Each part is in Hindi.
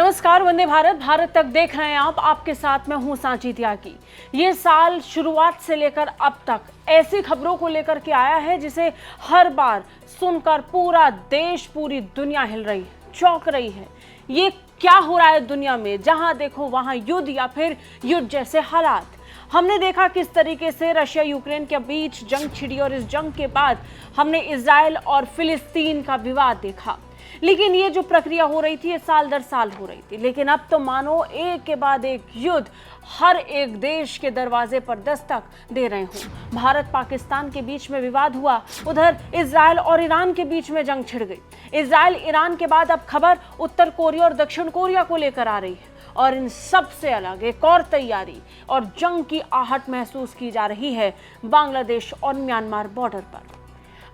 नमस्कार, वंदे भारत। भारत तक देख रहे हैं आप। आपके साथ मैं हूं सांची त्यागी। ये साल शुरुआत से लेकर अब तक ऐसी खबरों को लेकर के आया है जिसे हर बार सुनकर पूरा देश, पूरी दुनिया हिल रही है, चौंक रही है। ये क्या हो रहा है दुनिया में? जहां देखो वहां युद्ध या फिर युद्ध जैसे हालात। हमने देखा किस तरीके से रशिया यूक्रेन के बीच जंग छिड़ी और इस जंग के बाद हमने इजराइल और फिलिस्तीन का विवाद देखा। लेकिन ये जो प्रक्रिया हो रही थी ये साल दर साल हो रही थी, लेकिन अब तो मानो एक के बाद एक युद्ध हर एक देश के दरवाजे पर दस्तक दे रहे हों। भारत पाकिस्तान के बीच में विवाद हुआ, उधर इजराइल और ईरान के बीच में जंग छिड़ गई। इजराइल ईरान के बाद अब खबर उत्तर कोरिया और दक्षिण कोरिया को लेकर आ रही है और इन सब से अलग एक और तैयारी और जंग की आहट महसूस की जा रही है बांग्लादेश और म्यांमार बॉर्डर पर।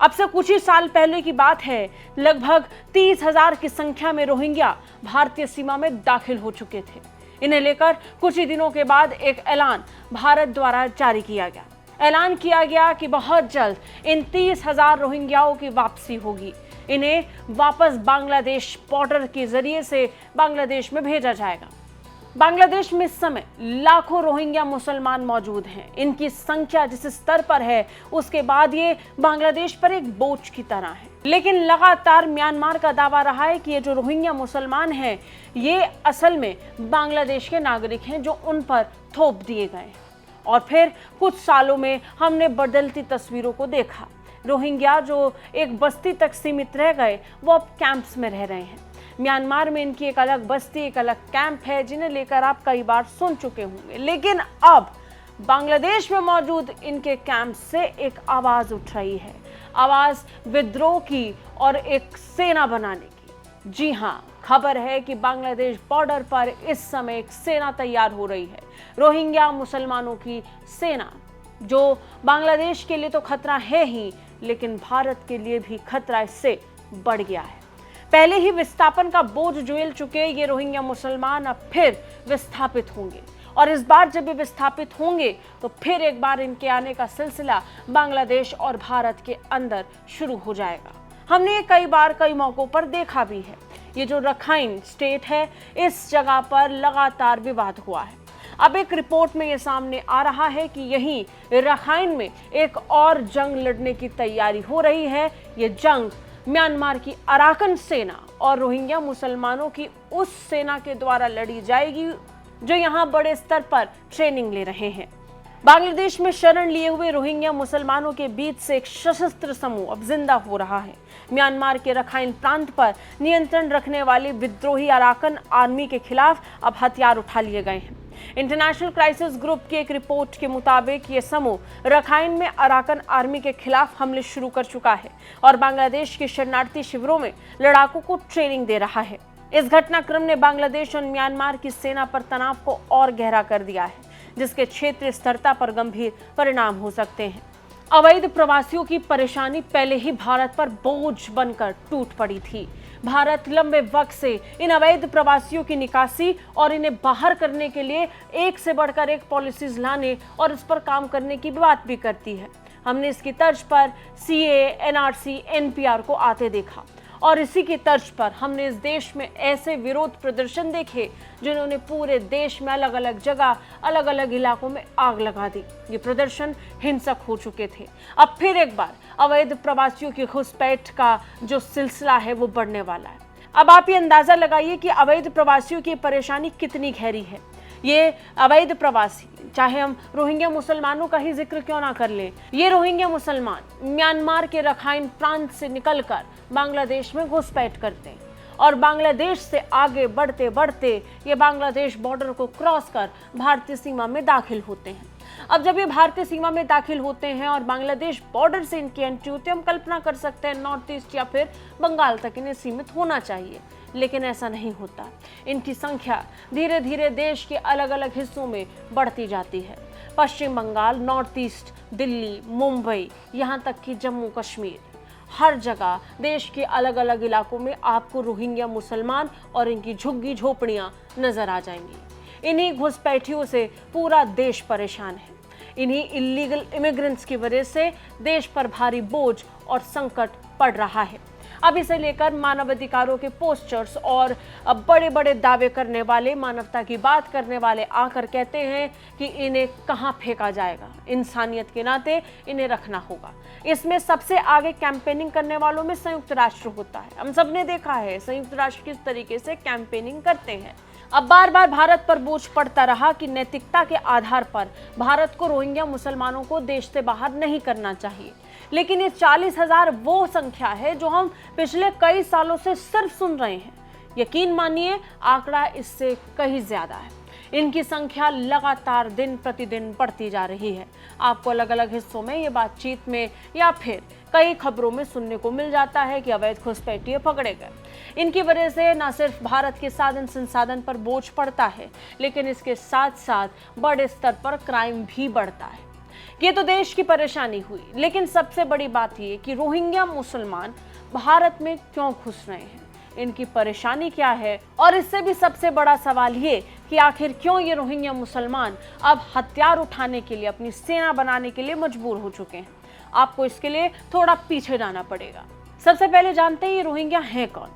अब से कुछ ही साल पहले की बात है, लगभग 30,000 की संख्या में रोहिंग्या भारतीय सीमा में दाखिल हो चुके थे। इन्हें लेकर कुछ ही दिनों के बाद एक ऐलान भारत द्वारा जारी किया गया। ऐलान किया गया कि बहुत जल्द इन 30,000 रोहिंग्याओं की वापसी होगी। इन्हें वापस बांग्लादेश बॉर्डर के जरिए से बांग्लादेश में भेजा जाएगा। बांग्लादेश में इस समय लाखों रोहिंग्या मुसलमान मौजूद हैं। इनकी संख्या जिस स्तर पर है उसके बाद ये बांग्लादेश पर एक बोझ की तरह है। लेकिन लगातार म्यांमार का दावा रहा है कि ये जो रोहिंग्या मुसलमान हैं ये असल में बांग्लादेश के नागरिक हैं जो उन पर थोप दिए गए हैं। और फिर कुछ सालों में हमने बदलती तस्वीरों को देखा। रोहिंग्या जो एक बस्ती तक सीमित रह गए वो अब कैंप्स में रह रहे हैं। म्यांमार में इनकी एक अलग बस्ती, एक अलग कैंप है जिन्हें लेकर आप कई बार सुन चुके होंगे। लेकिन अब बांग्लादेश में मौजूद इनके कैंप से एक आवाज उठ रही है, आवाज विद्रोह की और एक सेना बनाने की। जी हां, खबर है कि बांग्लादेश बॉर्डर पर इस समय एक सेना तैयार हो रही है, रोहिंग्या मुसलमानों की सेना, जो बांग्लादेश के लिए तो खतरा है ही, लेकिन भारत के लिए भी खतरा इससे बढ़ गया है। पहले ही विस्थापन का बोझ झेल चुके ये रोहिंग्या मुसलमान अब फिर विस्थापित होंगे और इस बार जब ये विस्थापित होंगे तो फिर एक बार इनके आने का सिलसिला बांग्लादेश और भारत के अंदर शुरू हो जाएगा। हमने ये कई बार कई मौकों पर देखा भी है। ये जो रखाइन स्टेट है इस जगह पर लगातार विवाद हुआ है। अब एक रिपोर्ट में ये सामने आ रहा है कि यहीं रखाइन में एक और जंग लड़ने की तैयारी हो रही है। ये जंग म्यांमार की अराकन सेना और रोहिंग्या मुसलमानों की उस सेना के द्वारा लड़ी जाएगी जो यहां बड़े स्तर पर ट्रेनिंग ले रहे हैं। बांग्लादेश में शरण लिए हुए रोहिंग्या मुसलमानों के बीच से एक सशस्त्र समूह अब जिंदा हो रहा है। म्यांमार के रखाइन प्रांत पर नियंत्रण रखने वाली विद्रोही अराकन आर्मी के खिलाफ अब हथियार उठा लिए गए हैं। इंटरनेशनल क्राइसिस ग्रुप की एक रिपोर्ट के मुताबिक ये समूह रखाइन में अराकन आर्मी के खिलाफ हमले शुरू कर चुका है और बांग्लादेश के शरणार्थी शिविरों में लड़ाकों को ट्रेनिंग दे रहा है। इस घटनाक्रम ने बांग्लादेश और म्यांमार की सेना पर तनाव को और गहरा कर दिया है, जिसके क्षेत्रीय स्थिरता पर गंभीर परिणाम हो सकते हैं। अवैध प्रवासियों की परेशानी पहले ही भारत पर बोझ बनकर टूट पड़ी थी। भारत लंबे वक्त से इन अवैध प्रवासियों की निकासी और इन्हें बाहर करने के लिए एक से बढ़कर एक पॉलिसीज लाने और इस पर काम करने की बात भी करती है। हमने इसकी तर्ज पर सीए, एनआरसी, एनपीआर को आते देखा और इसी की तर्ज पर हमने इस देश में ऐसे विरोध प्रदर्शन देखे जिन्होंने पूरे देश में अलग अलग जगह, अलग अलग इलाकों में आग लगा दी। ये प्रदर्शन हिंसक हो चुके थे। अब फिर एक बार अवैध प्रवासियों की घुसपैठ का जो सिलसिला है वो बढ़ने वाला है। अब आप ये अंदाजा लगाइए कि अवैध प्रवासियों की परेशानी कितनी गहरी है। ये अवैध प्रवासी, चाहे हम रोहिंग्या मुसलमानों का ही जिक्र क्यों ना कर लें, ये रोहिंग्या मुसलमान म्यांमार के रखाइन प्रांत से निकलकर बांग्लादेश में घुसपैठ करते हैं और बांग्लादेश से आगे बढ़ते बढ़ते ये बांग्लादेश बॉर्डर को क्रॉस कर भारतीय सीमा में दाखिल होते हैं। अब जब ये भारतीय सीमा में दाखिल होते हैं और बांग्लादेश बॉर्डर से इनकी एंट्री होती है, हम कल्पना कर सकते हैं नॉर्थ ईस्ट या फिर बंगाल तक इन्हें सीमित होना चाहिए, लेकिन ऐसा नहीं होता। इनकी संख्या धीरे धीरे देश के अलग अलग हिस्सों में बढ़ती जाती है। पश्चिम बंगाल, नॉर्थ ईस्ट, दिल्ली, मुंबई, यहाँ तक कि जम्मू कश्मीर, हर जगह देश के अलग अलग इलाकों में आपको रोहिंग्या मुसलमान और इनकी झुग्गी झोपड़ियां नजर आ जाएंगी। इन्हीं घुसपैठियों से पूरा देश परेशान है। इन्हीं इलीगल इमिग्रेंट्स की वजह से देश पर भारी बोझ और संकट पड़ रहा है। अब इसे लेकर मानवाधिकारों के पोस्टर्स और बड़े बड़े दावे करने वाले, मानवता की बात करने वाले आकर कहते हैं कि इन्हें कहां फेंका जाएगा, इंसानियत के नाते इन्हें रखना होगा। इसमें सबसे आगे कैंपेनिंग करने वालों में संयुक्त राष्ट्र होता है। हम सबने देखा है संयुक्त राष्ट्र किस तरीके से कैंपेनिंग करते हैं। अब बार बार भारत पर बोझ पड़ता रहा कि नैतिकता के आधार पर भारत को रोहिंग्या मुसलमानों को देश से बाहर नहीं करना चाहिए। लेकिन ये 40,000 वो संख्या है जो हम पिछले कई सालों से सिर्फ सुन रहे हैं। यकीन मानिए आंकड़ा इससे कहीं ज्यादा है। इनकी संख्या लगातार दिन प्रतिदिन बढ़ती जा रही है। आपको अलग अलग हिस्सों में ये बातचीत में या फिर कई खबरों में सुनने को मिल जाता है कि अवैध घुसपैठिए पकड़े गए। इनकी वजह से न सिर्फ भारत के साधन संसाधन पर बोझ पड़ता है, लेकिन इसके साथ साथ बड़े स्तर पर क्राइम भी बढ़ता है। ये तो देश की परेशानी हुई, लेकिन सबसे बड़ी बात ये कि रोहिंग्या मुसलमान भारत में क्यों घुस रहे हैं, इनकी परेशानी क्या है, और इससे भी सबसे बड़ा सवाल ये कि आखिर क्यों ये रोहिंग्या मुसलमान अब हथियार उठाने के लिए, अपनी सेना बनाने के लिए मजबूर हो चुके हैं। आपको इसके लिए थोड़ा पीछे जाना पड़ेगा। सबसे पहले जानते हैं ये रोहिंग्या हैं कौन।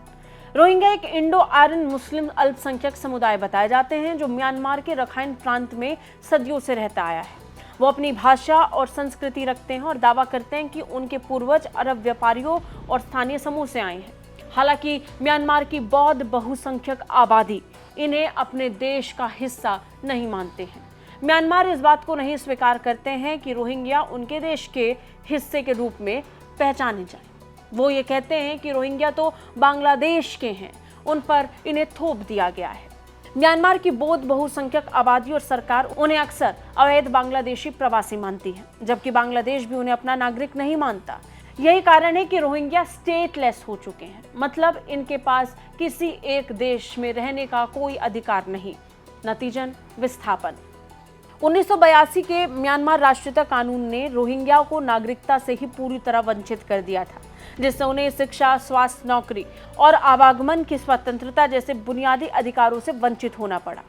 रोहिंग्या एक इंडो आर्यन मुस्लिम अल्पसंख्यक समुदाय बताए जाते हैं जो म्यांमार के रखाइन प्रांत में सदियों से रहता आया है। वो अपनी भाषा और संस्कृति रखते हैं और दावा करते हैं कि उनके पूर्वज अरब व्यापारियों और स्थानीय समूह से आए हैं। हालांकि म्यांमार की बौद्ध बहुसंख्यक आबादी इन्हें अपने देश का हिस्सा नहीं मानते हैं। म्यांमार इस बात को नहीं स्वीकार करते हैं कि रोहिंग्या उनके देश के हिस्से के रूप में पहचाने जाएं। वो ये कहते हैं कि रोहिंग्या तो बांग्लादेश के हैं, उन पर इन्हें थोप दिया गया है। म्यांमार की बौद्ध बहुसंख्यक आबादी और सरकार उन्हें अक्सर अवैध बांग्लादेशी प्रवासी मानती है, जबकि बांग्लादेश भी उन्हें अपना नागरिक नहीं मानता। यही कारण है कि रोहिंग्या स्टेटलेस हो चुके हैं, मतलब इनके पास किसी एक देश में रहने का कोई अधिकार नहीं। नतीजन विस्थापन। 1982 के म्यांमार राष्ट्रीयता कानून ने रोहिंग्या को नागरिकता से ही पूरी तरह वंचित कर दिया था, जिससे उन्हें शिक्षा, स्वास्थ्य, नौकरी और आवागमन की स्वतंत्रता जैसे बुनियादी अधिकारों से वंचित होना पड़ा।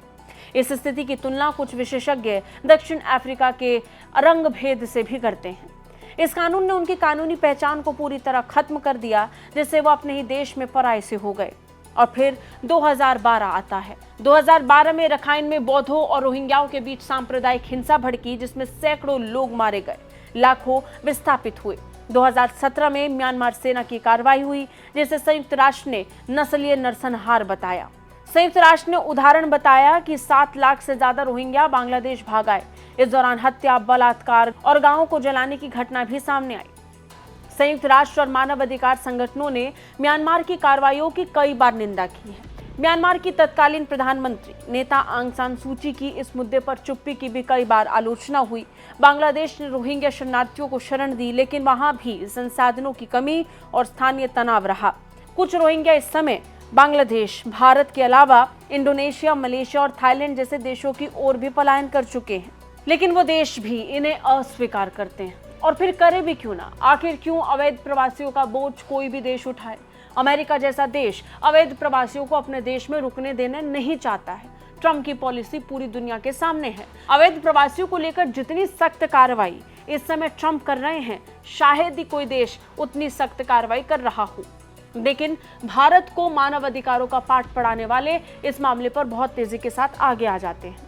इस स्थिति की तुलना कुछ विशेषज्ञ दक्षिण अफ्रीका के रंगभेद से भी करते हैं। इस कानून ने उनकी कानूनी पहचान को पूरी तरह खत्म कर दिया, जिससे वो अपने ही देश में पराये से हो गए। और फिर 2012 आता है। 2012 में रखाइन में बौद्धों और रोहिंग्याओं के बीच सांप्रदायिक हिंसा भड़की, जिसमें सैकड़ों लोग मारे गए, लाखों विस्थापित हुए। 2017 में म्यांमार सेना की कार्रवाई हुई, जिसे संयुक्त राष्ट्र ने नस्लीय नरसंहार बताया। संयुक्त राष्ट्र ने उदाहरण बताया कि 7 लाख से ज्यादा रोहिंग्या बांग्लादेश भाग आए। इस दौरान हत्या, बलात्कार और गांवों को जलाने की घटना भी सामने आई। संयुक्त राष्ट्र और मानवाधिकार संगठनों ने म्यांमार की कार्रवाइयों की कई बार निंदा की है। म्यांमार की तत्कालीन प्रधानमंत्री नेता आंग सान सूची की इस मुद्दे पर चुप्पी की भी कई बार आलोचना हुई। बांग्लादेश ने रोहिंग्या शरणार्थियों को शरण दी, लेकिन वहां भी संसाधनों की कमी और स्थानीय तनाव रहा। कुछ रोहिंग्या इस समय बांग्लादेश, भारत के अलावा इंडोनेशिया, मलेशिया और थाईलैंड जैसे देशों की ओर भी पलायन कर चुके हैं, लेकिन वो देश भी इन्हें अस्वीकार करते हैं। और फिर करे भी क्यों ना, आखिर क्यों अवैध प्रवासियों का बोझ कोई भी देश उठाए। अमेरिका जैसा देश अवैध प्रवासियों को अपने देश में रुकने देना नहीं चाहता है। ट्रंप की पॉलिसी पूरी दुनिया के सामने है। अवैध प्रवासियों को लेकर जितनी सख्त कार्रवाई इस समय ट्रंप कर रहे हैं, शायद ही कोई देश उतनी सख्त कार्रवाई कर रहा हो। लेकिन भारत को मानवाधिकारों का पाठ पढ़ाने वाले इस मामले पर बहुत तेजी के साथ आगे आ जाते हैं।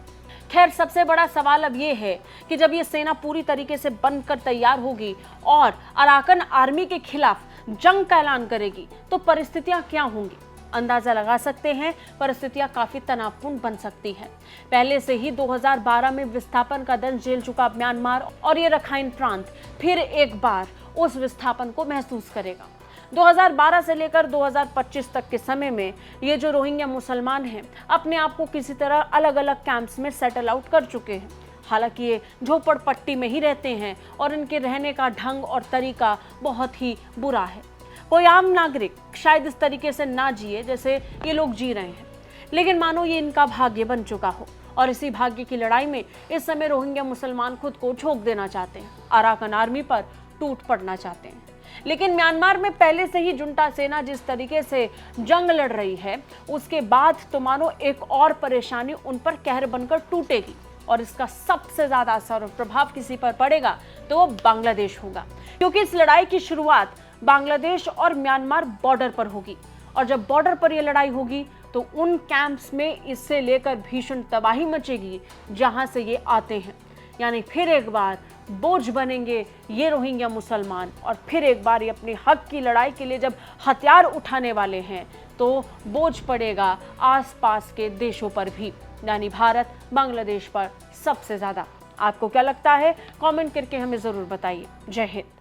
खैर, सबसे बड़ा सवाल अब ये है कि जब ये सेना पूरी तरीके से बनकर तैयार होगी और अराकन आर्मी के खिलाफ जंग का ऐलान करेगी, तो परिस्थितियां क्या होंगी। अंदाजा लगा सकते हैं, परिस्थितियां काफी तनावपूर्ण बन सकती हैं। पहले से ही 2012 में विस्थापन का दंश झेल चुका म्यांमार और ये रखाइन प्रांत फिर एक बार उस विस्थापन को महसूस करेगा। 2012 से लेकर 2025 तक के समय में ये जो रोहिंग्या मुसलमान हैं, अपने आप को किसी तरह अलग अलग कैंप्स में सेटल आउट कर चुके हैं। हालांकि ये झोपड़पट्टी में ही रहते हैं और इनके रहने का ढंग और तरीका बहुत ही बुरा है। कोई आम नागरिक शायद इस तरीके से ना जिए जैसे ये लोग जी रहे हैं, लेकिन मानो ये इनका भाग्य बन चुका हो और इसी भाग्य की लड़ाई में इस समय रोहिंग्या मुसलमान खुद को झोंक देना चाहते हैं, अराकन आर्मी पर टूट पड़ना चाहते हैं। लेकिन म्यांमार में पहले से ही जुंटा सेना जिस तरीके से जंग लड़ रही है, उसके बाद तो मानो एक और परेशानी उन पर कहर बनकर टूटेगी और इसका सबसे ज्यादा असर और प्रभाव किसी पर पड़ेगा तो वो बांग्लादेश होगा, क्योंकि इस लड़ाई की शुरुआत बांग्लादेश और म्यांमार बॉर्डर पर होगी। और जब बॉर्डर पर यह लड़ाई होगी तो उन कैंप्स में इससे लेकर भीषण तबाही मचेगी जहां से ये आते हैं। यानी फिर एक बार बोझ बनेंगे ये रोहिंग्या मुसलमान, और फिर एक बार ये अपने हक की लड़ाई के लिए जब हथियार उठाने वाले हैं तो बोझ पड़ेगा आसपास के देशों पर भी, यानी भारत बांग्लादेश पर सबसे ज्यादा। आपको क्या लगता है? कमेंट करके हमें जरूर बताइए। जय हिंद।